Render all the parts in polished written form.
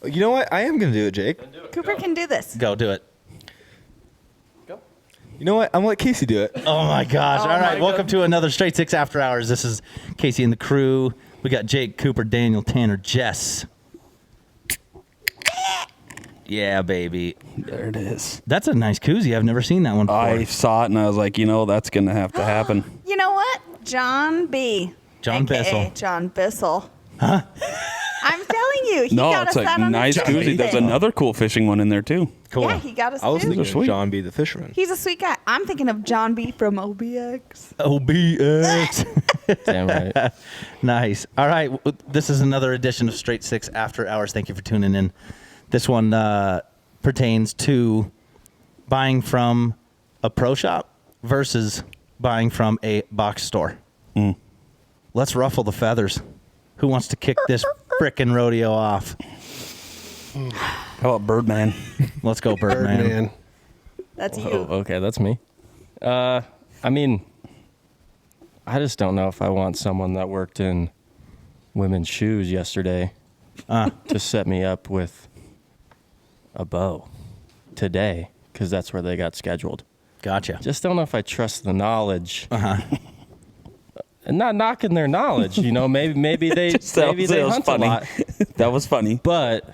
You know what? I am going to do it, Jake. Cooper can do this. Go do it. You know what? I'm going to let Casey do it. Oh, my gosh. Oh All right. my Welcome God. to another Straight Six After Hours. This is Casey and the crew. We got Jake, Cooper, Daniel, Tanner, Jess. Yeah, baby. There it is. That's a nice koozie. I've never seen that one before. I saw it and I was like, that's going to have to happen. You know what? John B. John AKA Bissell. John Bissell. Huh? I'm telling you. He No, got it's us that a on nice his koozie. There's thing. another cool fishing one in there, too. Cool. Yeah, he got us I was too. thinking sweet. of John B. the fisherman. He's a sweet guy. I'm thinking of John B. from OBX. OBX. Damn right. Nice. All right. This is another edition of Straight Six After Hours. Thank you for tuning in. This one pertains to buying from a pro shop versus buying from a box store. Let's ruffle the feathers. Who wants to kick this frickin' rodeo off? How about Birdman? Let's go, Birdman. That's you. Oh, okay, that's me. I mean, I just don't know if I want someone that worked in women's shoes yesterday to set me up with a bow today, because that's where they got scheduled. Gotcha. Just don't know if I trust the knowledge. And not knocking their knowledge, maybe they hunt funny. a lot. That was funny. But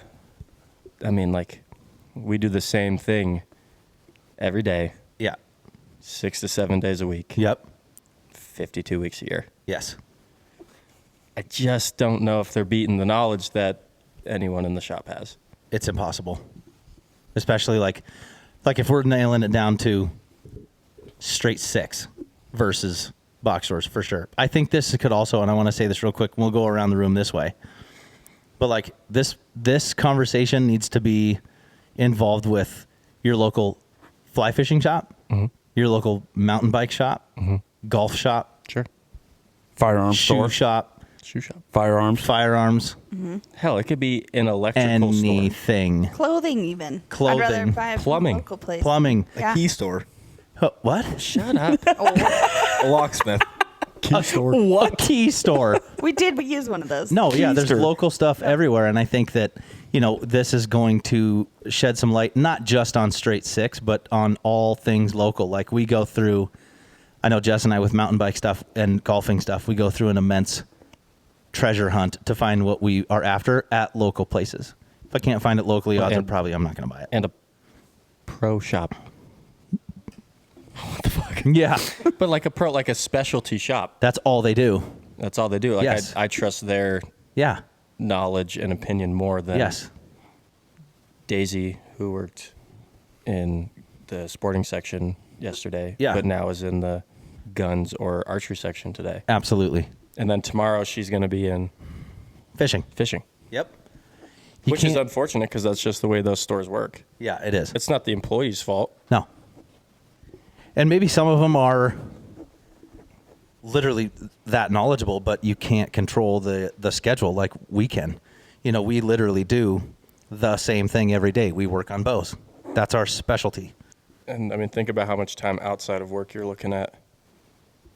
I mean, like, we do the same thing every day, Yeah. 6 to 7 days a week, Yep. 52 weeks a year. Yes. I just don't know if they're beating the knowledge that anyone in the shop has. It's impossible. Especially like if we're nailing it down to straight six versus box stores, for sure. I think this could also, and I want to say this real quick, we'll go around the room this way. But like this conversation needs to be involved with your local fly fishing shop, your local mountain bike shop, golf shop, Sure. Firearms shoe store. shop, Shoe shop. Firearms. Hell, it could be an electrical store. anything. Clothing, even. Clothing. I'd rather buy from Plumbing. a local place. Plumbing. Yeah. A key store. What? Shut up. A locksmith. Key store. What key store? We use one of those. No, yeah, there's Keister. local stuff everywhere, and I think that this is going to shed some light not just on Straight Six, but on all things local. Like we go through, I know Jess and I with mountain bike stuff and golfing stuff, we go through an immense treasure hunt to find what we are after at local places. If I can't find it locally, odds are And- probably I'm not going to buy it. And a pro shop. Yeah, But like a specialty shop. that's all they do. That's all they do. Like Yes. I trust their Yeah. knowledge and opinion more than Yes. Daisy, who worked in the sporting section yesterday, Yeah. but now is in the guns or archery section today. Absolutely. And then tomorrow she's going to be in Fishing. fishing, Yep. which is unfortunate because that's just the way those stores work. Yeah, it is. It's not the employee's fault. No. And maybe some of them are literally that knowledgeable, but you can't control the schedule like we can. We literally do the same thing every day. We work on bows. That's our specialty. And I mean, think about how much time outside of work you're looking at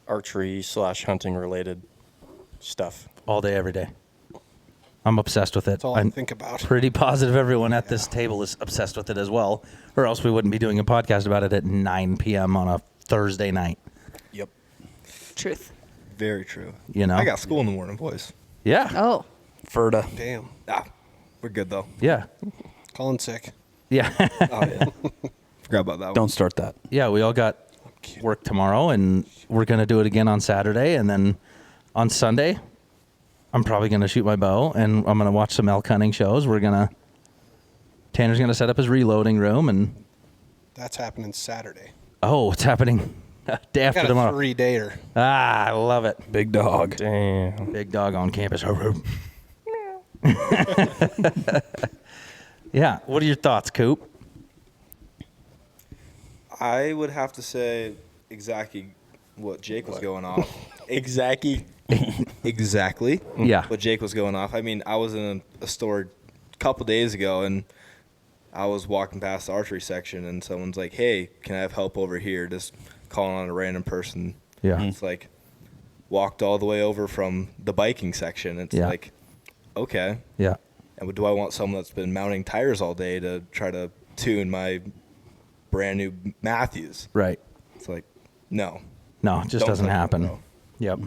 archery / hunting related stuff. All day, every day. I'm obsessed with it. That's all I I'm think about. pretty positive everyone at this table is obsessed with it as well, or else we wouldn't be doing a podcast about it at 9 p.m. on a Thursday night. Yep. Truth. Very true. I got school in the morning, boys. Yeah. Oh. Ferda. Damn. We're good, though. Yeah. Calling sick. Yeah. Oh, yeah. Forgot about that one. Don't start that. Yeah, we all got work tomorrow, and we're going to do it again on Saturday. And then on Sunday, I'm probably going to shoot my bow, and I'm going to watch some elk hunting shows. Tanner's going to set up his reloading room, and That's happening Saturday. it's happening day after Got a tomorrow. 3-dater. I love it. Big dog. Damn. Big dog on campus. Yeah. What are your thoughts, Coop? I would have to say exactly what Jake was going off. Exactly. Exactly. Yeah. What Jake was going off. I mean, I was in a store a couple days ago, and I was walking past the archery section, and someone's like, "Hey, can I have help over here?" Just calling on a random person. Yeah. It's like walked all the way over from the biking section. It's Yeah. like, okay. Yeah. And do I want someone that's been mounting tires all day to try to tune my brand new Matthews? Right. It's like, no. No, it just Don't doesn't think happen. no. Yep.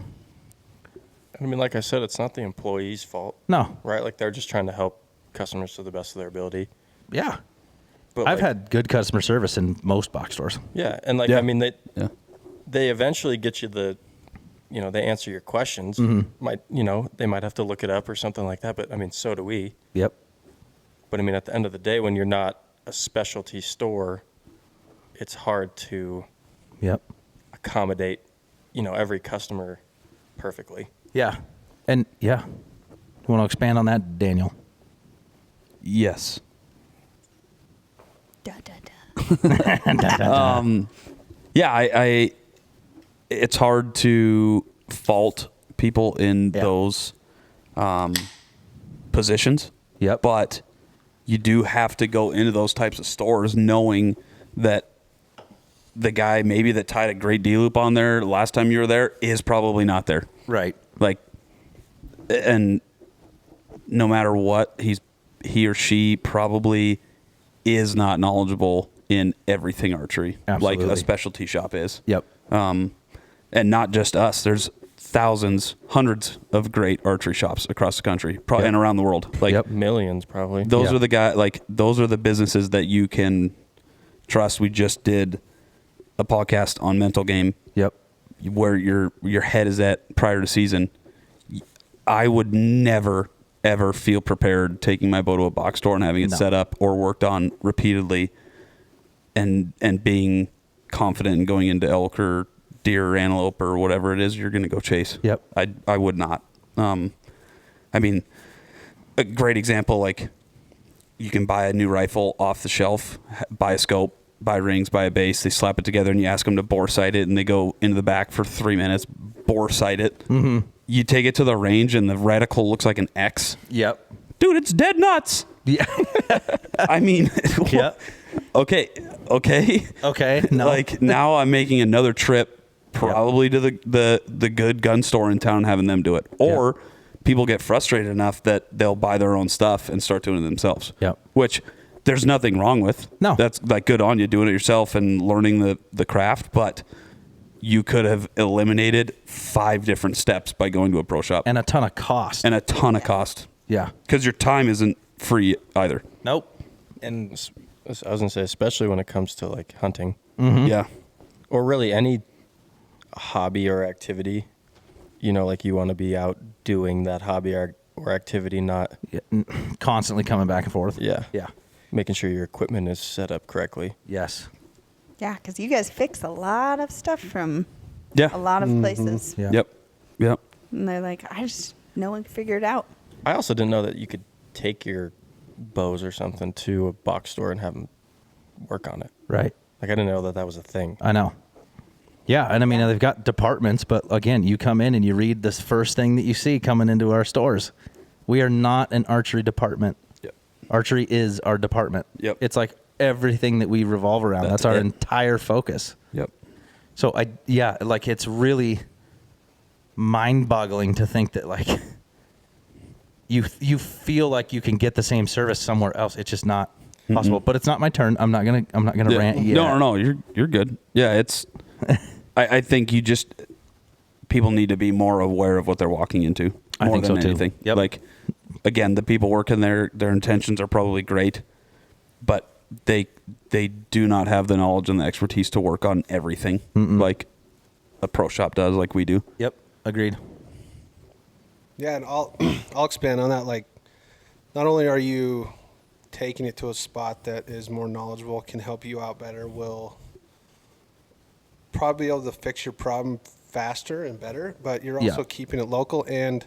I mean, like I said, it's not the employee's fault, No. right? Like they're just trying to help customers to the best of their ability. Yeah. But I've like, had good customer service in most box stores. yeah, and like Yeah. I mean, Yeah. they eventually get you the, they answer your questions. They might have to look it up or something like that. But I mean, so do we. Yep. But I mean, at the end of the day, when you're not a specialty store, it's hard to Yep. accommodate, every customer perfectly. Yeah. And yeah. You want to expand on that, Daniel? Yes. Da, da, da. Yeah, I it's hard to fault people in Yeah. those positions. Yep. But you do have to go into those types of stores knowing that the guy maybe that tied a great D-loop on there last time you were there is probably not there. Right. Like, and no matter what, he or she probably is not knowledgeable in everything archery, Absolutely. like a specialty shop is. Yep. And not just us. There's thousands, hundreds of great archery shops across the country and around the world. Like Yep. Millions, probably. those Yeah. are the guy. Like those are the businesses that you can trust. We just did a podcast on mental game Yep. where your head is at prior to season. I would never ever feel prepared taking my bow to a box store and having it No. set up or worked on repeatedly and being confident in going into elk or deer or antelope or whatever it is you're going to go chase. Yep. I would not. I mean, a great example, like you can buy a new rifle off the shelf, buy a scope, buy rings, buy a base, they slap it together and you ask them to bore sight it and they go into the back for 3 minutes, bore sight it. Mm-hmm. You take it to the range and the reticle looks like an X. Yep. Dude, it's dead nuts. Yeah. I mean, Yep. okay. Okay. No. Like now I'm making another trip probably to the good gun store in town and having them do it. Or people get frustrated enough that they'll buy their own stuff and start doing it themselves. Yep. Which there's nothing wrong with. No. That's like good on you doing it yourself and learning the craft, but you could have eliminated 5 different steps by going to a pro shop and a ton of cost. and a ton of cost Yeah. because your time isn't free either. Nope. And I was going to say, especially when it comes to like hunting Yeah. or really any hobby or activity, like you want to be out doing that hobby or activity, not Constantly coming back and forth. Yeah. Yeah. making sure your equipment is set up correctly. Yes. Yeah, because you guys fix a lot of stuff from Yeah. a lot of places. Yeah. Yep. And they're like, no one can figure it out. I also didn't know that you could take your bows or something to a box store and have them work on it. Right. Like I didn't know that was a thing. I know. Yeah, and I mean they've got departments, but again, you come in and you read this first thing that you see coming into our stores. We are not an archery department. Yep. Archery is our department. Yep. It's like everything that we revolve around. That's our it. entire focus. Yep. So like it's really mind-boggling to think that like you feel like you can get the same service somewhere else. It's just not possible. But it's not my turn. I'm not gonna rant yet. No. You're good. Yeah, it's. I think people need to be more aware of what they're walking into. I More think than so, too. anything. Yep. Like, again, the people working there, their intentions are probably great, but they do not have the knowledge and the expertise to work on everything like a pro shop does, like we do. Yep. Agreed. Yeah, and I'll expand on that. Like, not only are you taking it to a spot that is more knowledgeable, can help you out better, will probably be able to fix your problem faster and better, but you're also keeping it local. And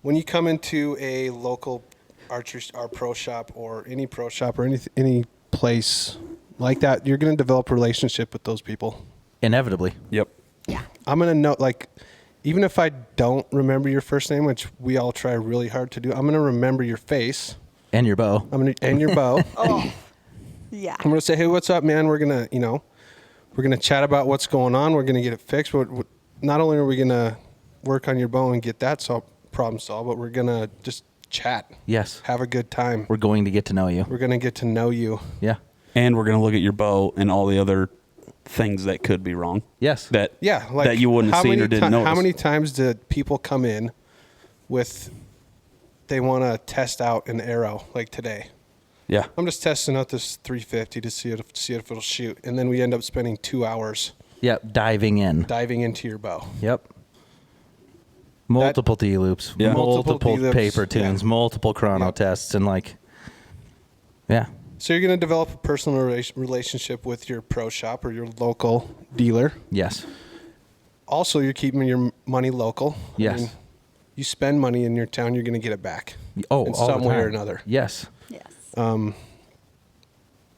when you come into a local archery or pro shop or any pro shop or any place like that, you're going to develop a relationship with those people. Inevitably. Yep. Yeah. I'm going to know, like, even if I don't remember your first name, which we all try really hard to do, I'm going to remember your face. And your bow. And your bow. Oh, yeah. I'm going to say, hey, what's up, man? We're going to, we're going to chat about what's going on. We're going to get it fixed. Not only are we going to work on your bow and get that problem solved, but we're going to just chat. Yes. Have a good time. We're going to get to know you. We're going to get to know you. Yeah. And we're going to look at your bow and all the other things that could be wrong. Yes. Like that you wouldn't have seen or didn't notice. How many times did people come in with they want to test out an arrow like today? Yeah. I'm just testing out this 350 to see if it'll shoot, and then we end up spending 2 hours Yep. Diving into your bow. Yep. Multiple D loops, Yeah. multiple D-loops, paper tunes, multiple chrono tests, and yeah. So you're going to develop a personal relationship with your pro shop or your local dealer. Yes. Also, you're keeping your money local. Yes. You spend money in your town, you're going to get it back. Oh, in all some the way or time. another. Yes. Yes.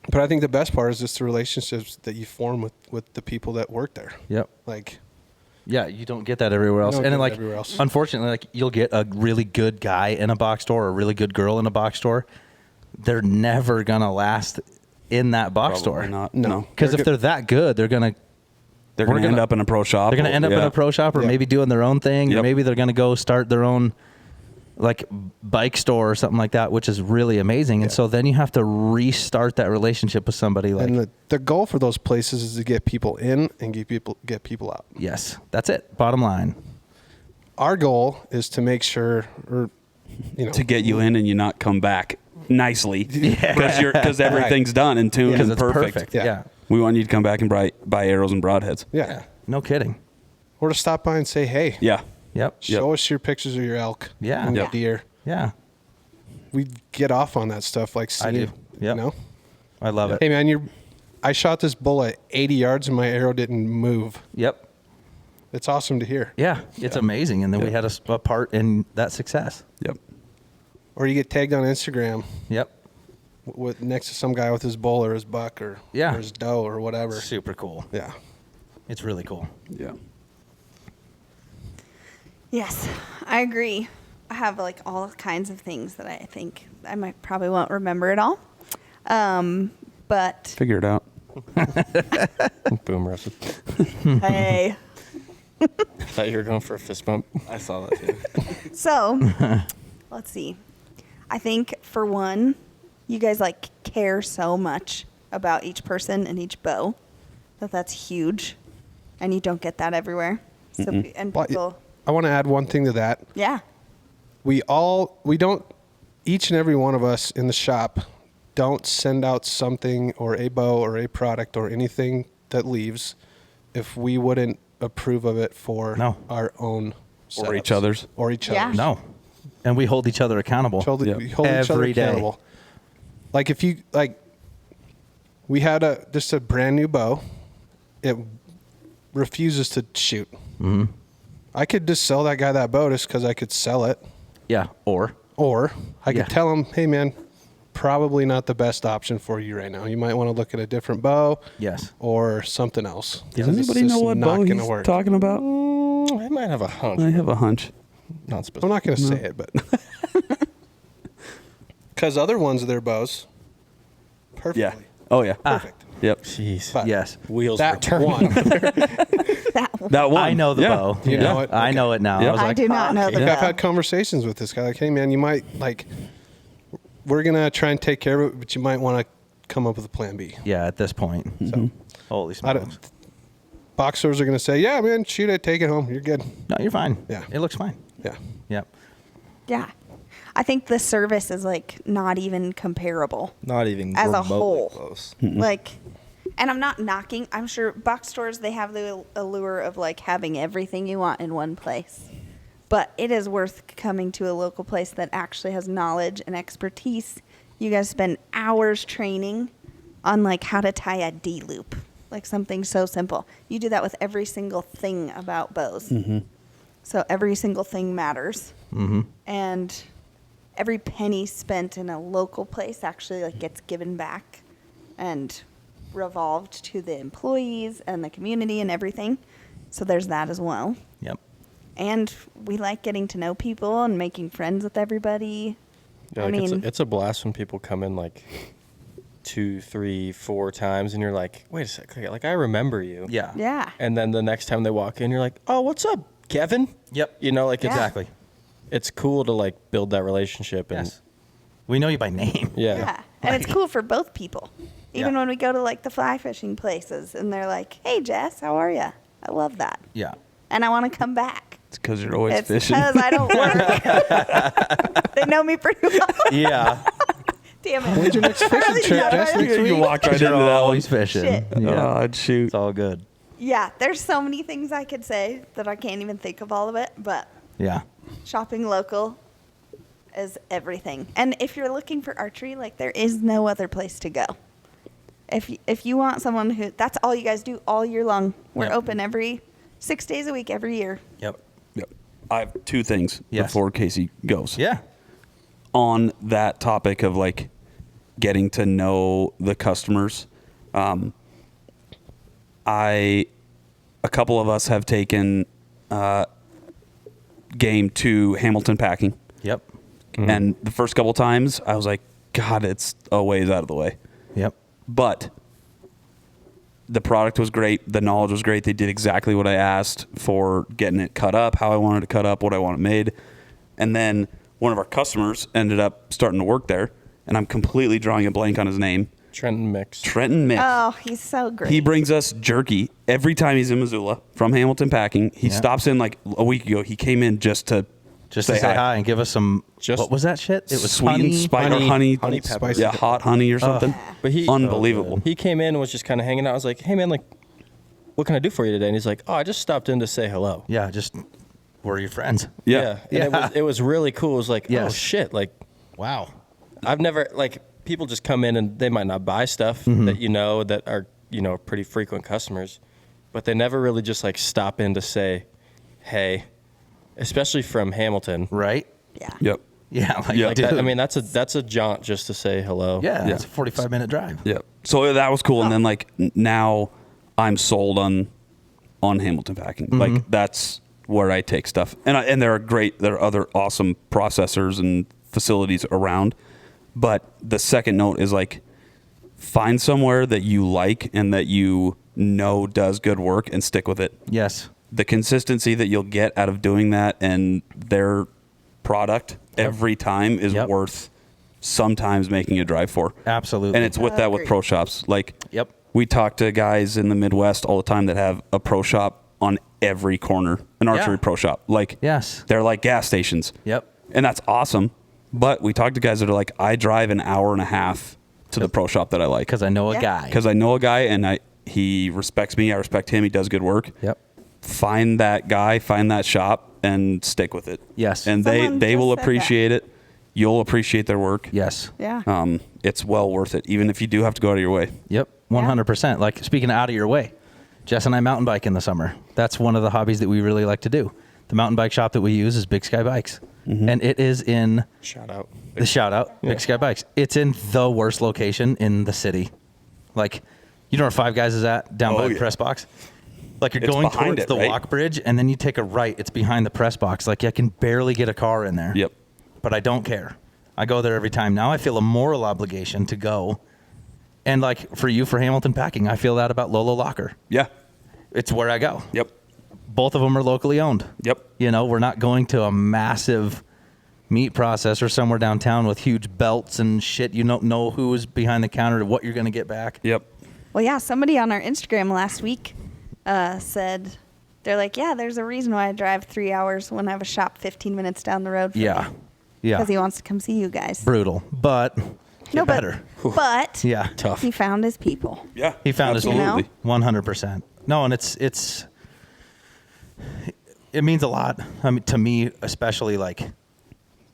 But I think the best part is just the relationships that you form with the people that work there. Yep. Like, Yeah, you don't get that everywhere else. don't And get then, it everywhere else. unfortunately, you'll get a really good guy in a box store or a really good girl in a box store. They're never gonna last in that box store. Probably not. No. No. Because if they're that good, they're gonna They're going to end up in a pro shop. They're going to end up in a pro shop or Yeah. maybe doing their own thing. Or Yep. maybe they're going to go start their own bike store or something like that, which is really amazing. And so then you have to restart that relationship with somebody and the goal for those places is to get people in and get people out. yes, that's it. Bottom line. Our goal is to make sure, to get you in and you not come back nicely because everything's done and tuned Because and it's perfect. Yeah. We want you to come back and buy arrows and broadheads. Yeah. No kidding. Or to stop by and say, hey, Yeah. Yep. show us your pictures of your elk Yeah. and your Yep. deer. Yeah. We get off on that stuff. Like, I do. Yep. Yep. You know? I love it. Hey, man, I shot this bull at 80 yards and my arrow didn't move. Yep. It's awesome to hear. Yeah. It's amazing. And then we had a part in that success. Yep. Or you get tagged on Instagram Yep. with next to some guy with his bull or his buck or his doe or whatever. Super cool. Yeah. It's really cool. Yeah. Yes, I agree. I have all kinds of things that I think I probably won't remember it all. But Figure it out. Boom roasted. hey, Thought you were going for a fist bump. I saw that too. so let's see. I think for one, you guys care so much about each person and each bow that's huge, and you don't get that everywhere. So and Well, people, I want to add one thing to that. yeah, We don't, each and every one of us in the shop don't send out something or a bow or a product or anything that leaves if we wouldn't approve of it for No. our own Or each setups. other's. Or each Yeah. other's. No. And we hold each other accountable. We hold each other Every day. accountable. Like if you we had just a brand new bow. It refuses to shoot. Mm-hmm. I could just sell that guy that bow just because I could sell it. Yeah. Or I Yeah. could tell him, hey man, probably not the best option for you right now. You might want to look at a different bow. Yes. Or something else. Does It's anybody know just what not bow gonna he's work. talking about? I might have a hunch. I have a hunch. Not I'm specific. not going to say it, but because other ones of their bows, perfectly. Yeah. Oh, yeah. Perfect. Yep. Jeez. But Yes. Wheels that return. one, that one. That one. I know the Yeah. bow. You know it? I know it now. Yep. I was I like, do not know the I've bow. had conversations with this guy. Like, hey man, you might we're gonna try and take care of it, but you might want to come up with a plan B. yeah, at this point. So Holy I don't, smokes. box stores are gonna say, yeah man, shoot it, take it home, you're good. No, you're fine. Yeah. It looks fine. Yeah. Yep. Yeah, I think the service is not even comparable. Not even As a remotely whole. close. And I'm not knocking. I'm sure box stores, they have the allure of having everything you want in one place. But it is worth coming to a local place that actually has knowledge and expertise. You guys spend hours training on how to tie a D loop, something so simple. You do that with every single thing about bows. Mm-hmm. So every single thing matters. Mm-hmm. And every penny spent in a local place actually gets given back and revolved to the employees and the community and everything. So there's that as well. Yep. And we like getting to know people and making friends with everybody. Yeah, I mean, it's a blast when people come in 2, 3, 4 times, and you're like, wait a sec, I remember you. Yeah. yeah. And then the next time they walk in, you're like, oh, what's up, Kevin? Yep. You know, Yeah. Exactly. it's cool to like build that relationship. And Yes. We know you by name. Yeah. And it's cool for both people. Even Yeah. when we go to like the fly fishing places and they're like, hey, Jess, how are you? I love that. Yeah. And I want to come back. It's because you're always It's fishing. because I don't work. They know me pretty well. Yeah. Damn it. When's your next fishing trip, Jess? Next You week? walked right into You're that one. always fishing. Shit. Yeah. Oh, shoot. It's all good. Yeah, there's so many things I could say that I can't even think of all of it, but Yeah. shopping local is everything. And if you're looking for archery, like there is no other place to go. If you want someone who, that's all you guys do all year long. We're Yep. open every 6 days a week every year. Yep. Yep. I have two things Yes. before Casey goes. Yeah. On that topic of like getting to know the customers, a couple of us have taken game to Hamilton Packing, Yep. and the first couple times I was like, God, it's a ways out of the way, Yep. but the product was great, the knowledge was great. They did exactly what I asked for, getting it cut up how I wanted it cut up, what I wanted made, and then one of our customers ended up starting to work there, and I'm completely drawing a blank on his name. Trenton Mix. Trenton Mick. Oh, he's so great. He brings us jerky every time he's in Missoula from Hamilton Packing. He Yeah. stops in like a week ago. He came in just to Just to say hi and give us some. Just- What was that shit? It was sweet honey. and spicy honey pepper. Yeah, hot honey or something. But he Unbelievable. He came in and was just kind of hanging out. I was like, hey man, like, what can I do for you today? And he's like, oh, I just stopped in to say hello. Yeah. Just we're your friends. Yeah. And it was really cool. It was like, oh Yes. shit, like Wow. I've never, like, people just come in and they might not buy stuff Mm-hmm. that that are pretty frequent customers, but they never really just like stop in to say, hey, especially from Hamilton. Right. yeah. Yep. Yeah. Like, Yeah. Like dude. that, I mean, that's a jaunt just to say hello. Yeah. Yeah. It's a 45-minute drive. Yep. So that was cool. And then like now I'm sold on Hamilton Packing. Mm-hmm. Like that's where I take stuff. And there are other awesome processors and facilities around. But the second note is like, find somewhere that you like and that you know does good work and stick with it. Yes. The consistency that you'll get out of doing that and their product every time is Yep. worth sometimes making a drive for. Absolutely. And it's with that with Agreed. pro shops. Like, Yep. we talk to guys in the Midwest all the time that have a pro shop on every corner, an archery Yeah. pro shop. Like, Yes. they're like gas stations. Yep. And that's awesome. But we talk to guys that are like, I drive an hour and a half to the pro shop that I like. Because I know a Yeah. guy. Because I know a guy and he respects me. I respect him. He does good work. Yep. Find that guy, find that shop, and stick with it. Yes. And Someone they just will said that. appreciate it. You'll appreciate their work. Yes. Yeah. It's well worth it, even if you do have to go out of your way. Yep. 100%. Like, speaking of out of your way, Jess and I mountain bike in the summer. That's one of the hobbies that we really like to do. The mountain bike shop that we use is Big Sky Bikes. And it is in Shout out. the shout out, Big Sky Bikes. It's in the worst location in the city. Like, you know where Five Guys is at? Down Oh, by the yeah. press box? Like, you're It's going behind towards it, the right? walk bridge, and then you take a right. It's behind the press box. Like, I can barely get a car in there. Yep. But I don't care. I go there every time. Now I feel a moral obligation to go. And, like, for you, for Hamilton Packing, I feel that about Lolo Locker. Yeah. It's where I go. Yep. Both of them are locally owned. Yep. You know, we're not going to a massive meat processor somewhere downtown with huge belts and shit. You don't know who is behind the counter or what you're going to get back. Yep. Well, yeah, somebody on our Instagram last week said, they're like, yeah, there's a reason why I drive 3 hours when I have a shop 15 minutes down the road. Yeah. Yeah. Because he wants to come see you guys. Brutal. But get better. But Yeah. Tough. he found his people. Yeah. He found his Absolutely. people. 100%. No, and it means a lot. I mean, to me, especially like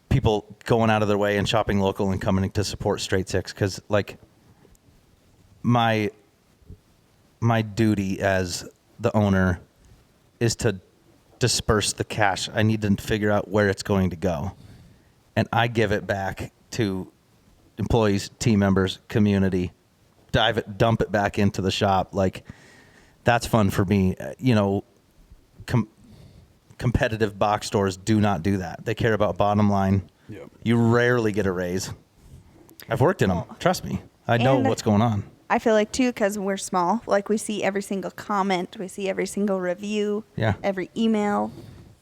people going out of their way and shopping local and coming to support Straight Six, because like my duty as the owner is to disperse the cash. I need to figure out where it's going to go, and I give it back to employees, team members, community. Dump it back into the shop. Like, that's fun for me. You know, competitive box stores do not do that. They care about bottom line. Yep. You rarely get a raise. I've worked in them. Trust me. I know And what's going on. I feel like, too, because we're small, like we see every single comment, we see every single review, Yeah. every email.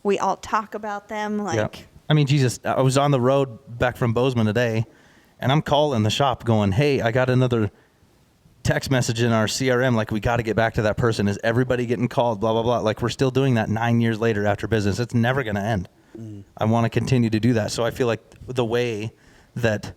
We all talk about them. Like, Yep. I mean, Jesus, I was on the road back from Bozeman today, and I'm calling the shop going, hey, I got another text message in our CRM, like, we got to get back to that person. Is everybody getting called? Blah, blah, blah. Like, we're still doing that 9 years later after business. It's never going to end. I want to continue to do that. So I feel like the way that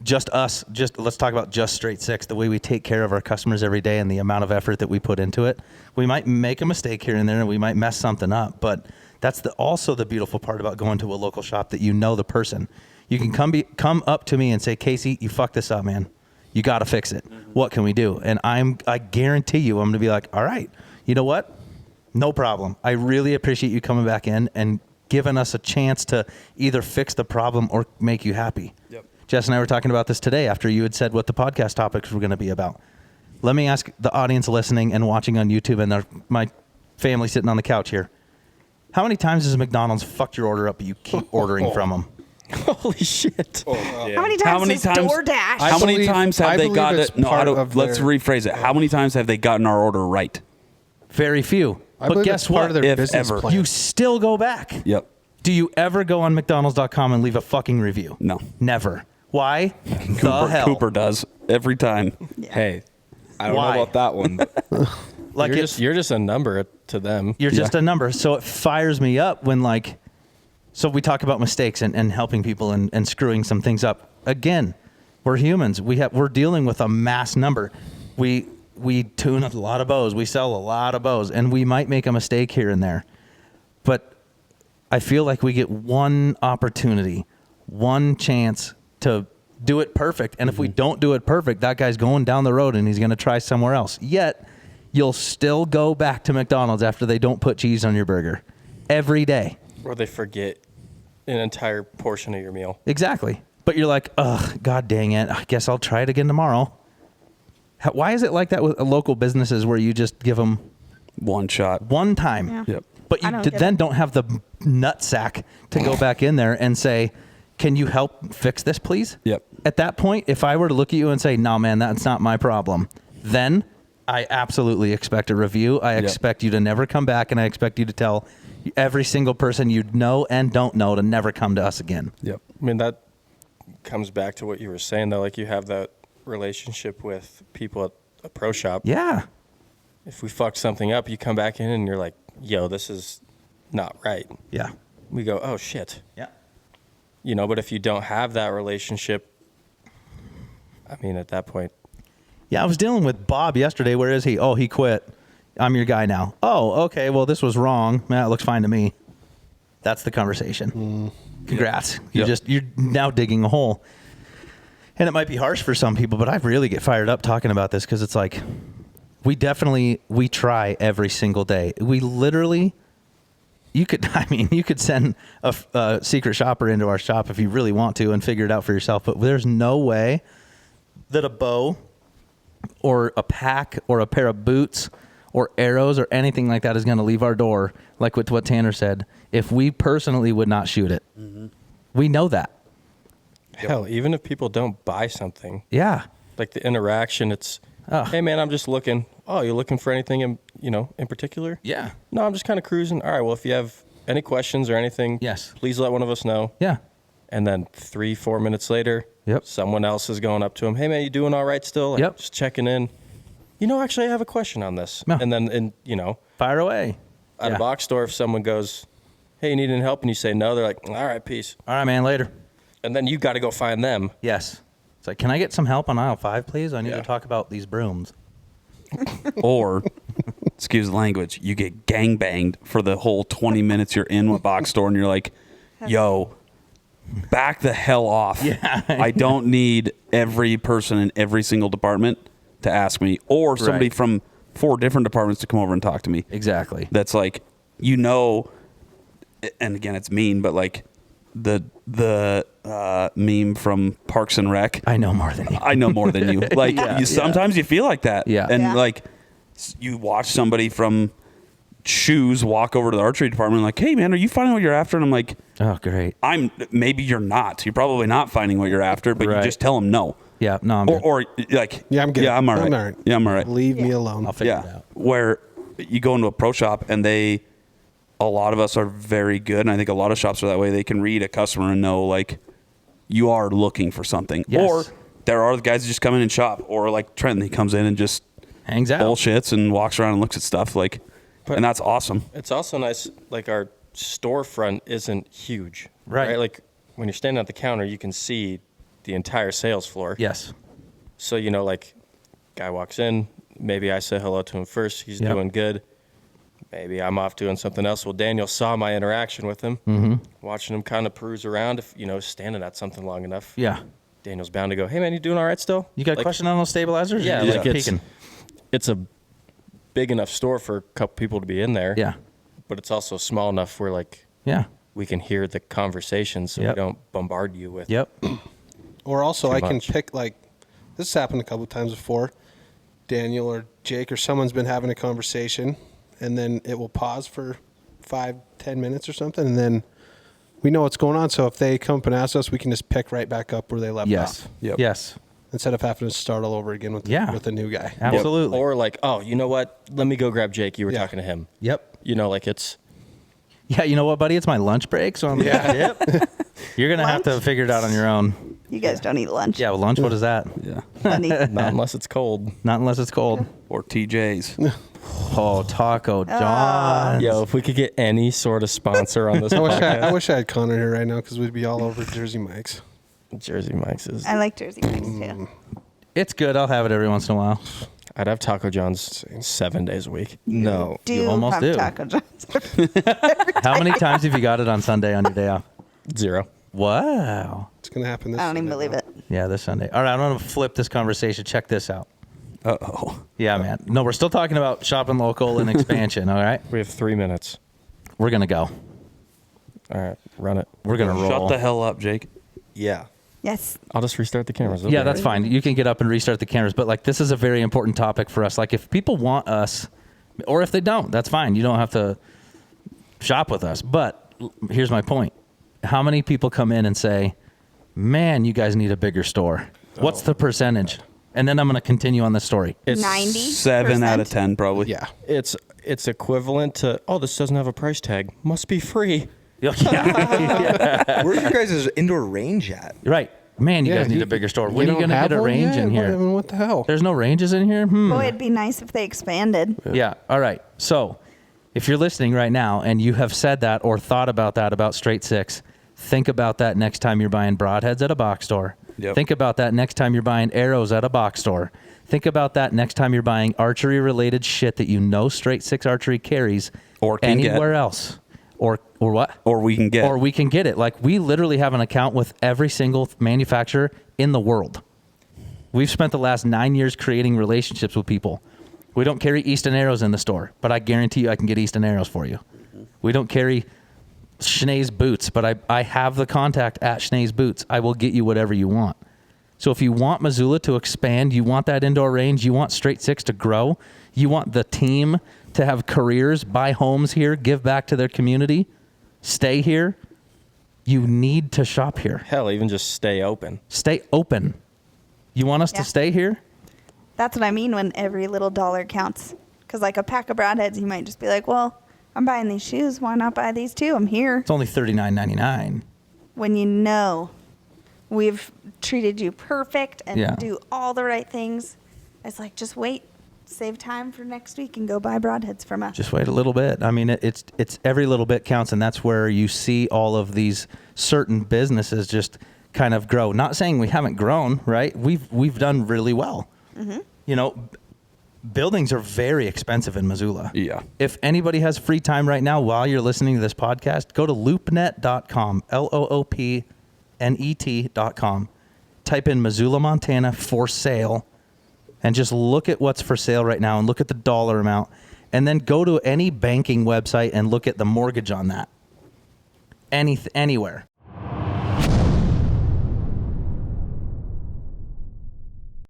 let's talk about just Straight Six, the way we take care of our customers every day and the amount of effort that we put into it. We might make a mistake here and there, and we might mess something up, but that's also the beautiful part about going to a local shop, that you know the person. You can come up to me and say, Casey, you fucked this up, man. You got to fix it. What can we do? And I guarantee you, I'm going to be like, all right, you know what? No problem. I really appreciate you coming back in and giving us a chance to either fix the problem or make you happy. Yep. Jess and I were talking about this today after you had said what the podcast topics were going to be about. Let me ask the audience listening and watching on YouTube and my family sitting on the couch here. How many times has McDonald's fucked your order up, but you keep ordering from them? Holy shit. How many times has DoorDash? How many times have they got it? No, let's rephrase it. How many times have they gotten our order right? Very few. But guess what? Part of their If business ever. plan. You still go back. Yep. Do you ever go on McDonald's.com and leave a fucking review? No. Never. Why? The hell? Cooper does every time. Hey, I don't Why? know about that one. But Like You're just a number to them. You're just a number. So it fires me up when, like, so we talk about mistakes and helping people and screwing some things up. Again, we're humans. We're dealing with a mass number. We tune a lot of bows. We sell a lot of bows, and we might make a mistake here and there. But I feel like we get one opportunity, one chance to do it perfect. And if we don't do it perfect, that guy's going down the road and he's going to try somewhere else. Yet, you'll still go back to McDonald's after they don't put cheese on your burger every day. Or they forget an entire portion of your meal. Exactly. But you're like, ugh, God dang it. I guess I'll try it again tomorrow. Why is it like that with local businesses where you just give them One shot. one time? Yeah. Yep. But I you don't get then it. don't have the nut sack to go back in there and say, can you help fix this, please? Yep. At that point, if I were to look at you and say, no, man, that's not my problem, then I absolutely expect a review. I expect you to never come back, and I expect you to tell every single person you know and don't know to never come to us again. Yep. I mean, that comes back to what you were saying, though. Like, you have that relationship with people at a pro shop. Yeah. If we fucked something up, you come back in and you're like, yo, this is not right. Yeah. We go, oh, shit. Yeah. You know, but if you don't have that relationship, I mean, at that point, Yeah, I was dealing with Bob yesterday. Where is he? Oh, he quit. I'm your guy now. Oh, okay. Well, this was wrong. Man, it looks fine to me. That's the conversation. Congrats. You're now digging a hole. And it might be harsh for some people, but I really get fired up talking about this because it's like we try every single day. We literally, you could send a secret shopper into our shop if you really want to and figure it out for yourself. But there's no way that a bow or a pack or a pair of boots or arrows or anything like that is going to leave our door, like with what Tanner said, if we personally would not shoot it. We know that. hell, even if people don't buy something, Yeah. like the interaction, it's, hey, man, I'm just looking. Oh, you're looking for anything in particular? Yeah. No, I'm just kind of cruising. All right, well, if you have any questions or anything, Yes. please let one of us know. Yeah. And then 3-4 minutes later, Yep. someone else is going up to him. Hey, man, you doing all right still? Like, Yep. Just checking in. Actually, I have a question on this. Yeah. And then, Fire away. at a box store, if someone goes, hey, you need any help? And you say no, they're like, all right, peace. All right, man, later. And then you got to go find them. Yes. It's like, can I get some help on aisle 5, please? I need Yeah. to talk about these brooms. Or, excuse the language, you get gangbanged for the whole 20 minutes you're in a box store and you're like, yo, back the hell off. Yeah. I don't need every person in every single department to ask me, or somebody Right. from 4 different departments to come over and talk to me. Exactly. That's like, and again, it's mean, but like the meme from Parks and Rec. I know more than you. I know more than you. Like, sometimes you feel like that. Yeah. And Yeah. like, you watch somebody from shoes walk over to the archery department and like, hey, man, are you finding what you're after? And I'm like, Oh, great. maybe you're not. You're probably not finding what you're after, but you Right. just tell them no. Yeah, no, I'm good. Or like, Yeah, I'm good. Yeah, I'm all right. I'm all right. Yeah, I'm all right. Leave me alone. I'll figure it Yeah. out. Where you go into a pro shop and they a lot of us are very good, and I think a lot of shops are that way. They can read a customer and know, like, you are looking for something. Yes. Or there are the guys that just come in and shop. Or like Trenton, he comes in and just Hangs out. bullshits and walks around and looks at stuff. Like, and that's awesome. It's also nice, like our storefront isn't huge. Right. Like when you're standing at the counter, you can see the entire sales floor. Yes. So, you know, like guy walks in, maybe I say hello to him first. He's Yep. doing good. Maybe I'm off doing something else. Well, Daniel saw my interaction with him, watching him kind of peruse around. If, you know, standing at something long enough, Yeah. Daniel's bound to go, hey, man, you doing all right still? You got a Like, question on those stabilizers? Yeah, Or you like just it's, peeking? it's a big enough store for a couple people to be in there. Yeah. But it's also small enough where, like, Yeah. we can hear the conversation so Yep. we don't bombard you with. Yep. Or also, Too I can much. pick, like, this has happened a couple of times before. Daniel or Jake or someone's been having a conversation, and then it will pause for 5-10 minutes or something, and then we know what's going on. So if they come up and ask us, we can just pick right back up where they left Yes. off, Yep. Yes. instead of having to start all over again with Yeah. with a new guy. Absolutely. Or like, oh, you know what? Let me go grab Jake. You were Yeah. talking to him. Yep. You know, like it's Yeah, you know what, buddy? It's my lunch break, so I'm Yep. You're gonna have to Lunch? figure it out on your own. You guys don't eat lunch. Yeah, well, lunch. What is that? Yeah. Funny. not unless it's cold. Not unless it's cold. Or TJ's. Oh, Taco John. Yo, if we could get any sort of sponsor on this I podcast, wish I had Connor here right now because we'd be all over Jersey Mike's. Jersey Mike's is. I like Jersey Mike's too. It's good. I'll have it every once in a while. I'd have Taco John's 7 days a week. No. Do almost have do. Taco John's. How many times have you got it on Sunday on your day off? 0. Wow. It's gonna happen this. I don't even Sunday, believe though. it. Yeah, this Sunday. All right, I'm going to flip this conversation. Check this out. Uh-oh. Yeah, man. No, we're still talking about shopping local and expansion, all right? We have 3 minutes. We're going to go. All right, run it. We're going to roll. Shut the hell up, Jake. Yeah. Yes. I'll just restart the cameras. Yeah, that's fine. You can get up and restart the cameras, but like this is a very important topic for us. Like if people want us, or if they don't, that's fine. You don't have to shop with us. But here's my point: how many people come in and say, "Man, you guys need a bigger store"? What's the percentage? And then I'm going to continue on this story. It's 90. 7 out of 10, probably. Yeah. It's equivalent to, oh, this doesn't have a price tag. Must be free. Yeah. Where's your guys' indoor range at? Right. Man, you Yeah, guys need you- a bigger store. You When are you don't going to have get a one range yet? in here? I mean, what the hell? There's no ranges in here? Boy, it'd be nice if they expanded. Yeah. All right. So if you're listening right now and you have said that or thought about that about straight six, think about that next time you're buying broadheads at a box store. Yep. Think about that next time you're buying arrows at a box store. Think about that next time you're buying archery related shit that you know straight six archery carries Or can get. anywhere else. Or what? Or we can get. Or we can get it. Like we literally have an account with every single manufacturer in the world. We've spent the last 9 years creating relationships with people. We don't carry Easton Arrows in the store, but I guarantee you I can get Easton Arrows for you. We don't carry Schnee's Boots, but I have the contact at Schnee's Boots. I will get you whatever you want. So if you want Missoula to expand, you want that indoor range, you want straight six to grow, you want the team to have careers, buy homes here, give back to their community, stay here, you need to shop here. Hell, even just stay open. Stay open. You want us Yeah. to stay here? That's what I mean when every little dollar counts. Because like a pack of broadheads, you might just be like, well, I'm buying these shoes. Why not buy these too? I'm here. It's only $39.99. When you know we've treated you perfect and Yeah. do all the right things, it's like, just wait. Save time for next week and go buy broadheads from us. Just wait a little bit. I mean, it's every little bit counts, and that's where you see all of these certain businesses just kind of grow. Not saying we haven't grown, right? We've done really well. Mm-hmm. You know, buildings are very expensive in Missoula. Yeah. If anybody has free time right now while you're listening to this podcast, go to loopnet.com, LOOPNET.com. Type in Missoula, Montana for sale, and just look at what's for sale right now and look at the dollar amount. And then go to any banking website and look at the mortgage on that. Anywhere.